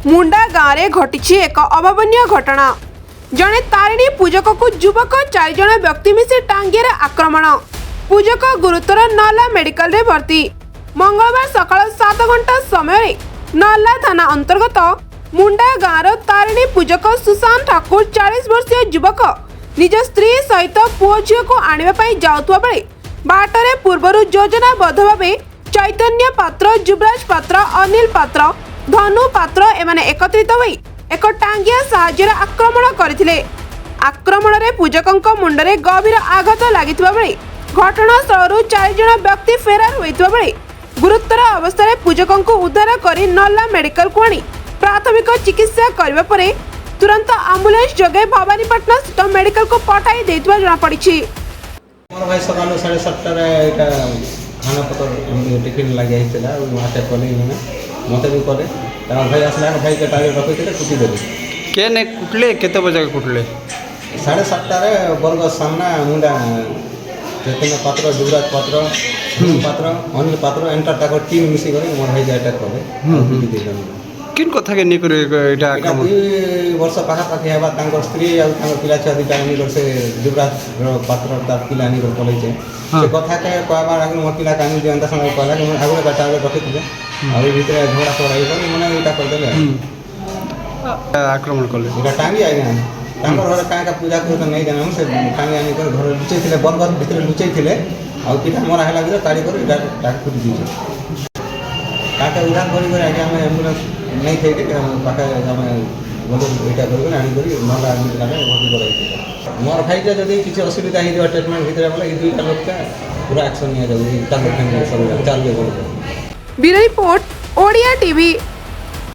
मुंडा गाँव में घटी एक अभावनीय घटना। जड़े तारिणी पूजक को युवक 4 जन व्यक्ति मिसी टांगिए आक्रमण। पूजक गुरुतर नला मेडिकल रे भर्ती। मंगलवार सकाल 7 घंटा समय नला थाना अंतर्गत मुंडा गाँव तारिणी पूजक सुशांत ठाकुर 40 वर्षीय युवक निज स्त्री सहित पुओ झील को आने जाऊा बेले बाटरे पूर्वर योजनाबद्ध भाव चैतन्य पात्र, युवराज पात्र, अनिल पात्र, धनु पात्र एमाने एकत्रित होई एक टांगिया साहाय्य आक्रमण करथिले। आक्रमण रे पूजकंक मुंडरे गभीर आघात लागिथिबा बेले घटनास्थलरू 4 जन व्यक्ति फेरार होइथिबा बेले गुरुतर अवस्था पूजकंक उद्धार करी नला मेडिकल को आनी प्राथमिक चिकित्सा करबा परे तुरंत एम्बुलेंस जगे भवानीपाटना स्थित मेडिकल को पठाई देथिबा जणा पड़िछि। मोर भाई सकाल 7:30 रे एटा खाना पतर टिफिन लगे आइतला माते कोनी ने मते भी करे ता भाई असला भाई के टागे रखिते कुटी देले के ने कुटले केते बजे कुटले 7:30 रे बरग सामना मुंडा चैतन्य पात्र, युवराज पात्र, पात्र, अनिल पात्र एंटर ताको टीम मिसी करे मोर भाई अटैक करे कुटी देले। किन कथा के निकर एटा एटा 2 वर्ष पाखा पाखी हेबा तांकर स्त्री आ तांकर पिला छुआ दिटा निकर से युवराज पात्र तार पिला निकर कलै छे से कथा के कहबार आगे मोर पिला कानी दियंता समय कहला कि आगे बेटा आगे रखिथिले आ भीतर झगड़ा सराई कर मने एटा कर देले आक्रमण करले एटा टांगी आगे तांकर घर का पूजा कर नहीं जाना से टांगी आनी कर घर लुचै थिले बरगर भीतर लुचै थिले आ पिता मोर आला गिरा ताड़ी कर एटा टाक फुटी दिछे काका उड़ान करी कर आगे हम एम्बुलेंस नहीं थे के पाका हम बोलो एटा कर आनी करी नला आनी लागे भर्ती कराई मोर भाई के जदी किछ असुविधा ही ट्रीटमेंट भीतर बोले ई दुईटा लोग का पूरा एक्शन निया जाऊ तांकर फैमिली सब चाल ले बोल। Bureau report Odia TV.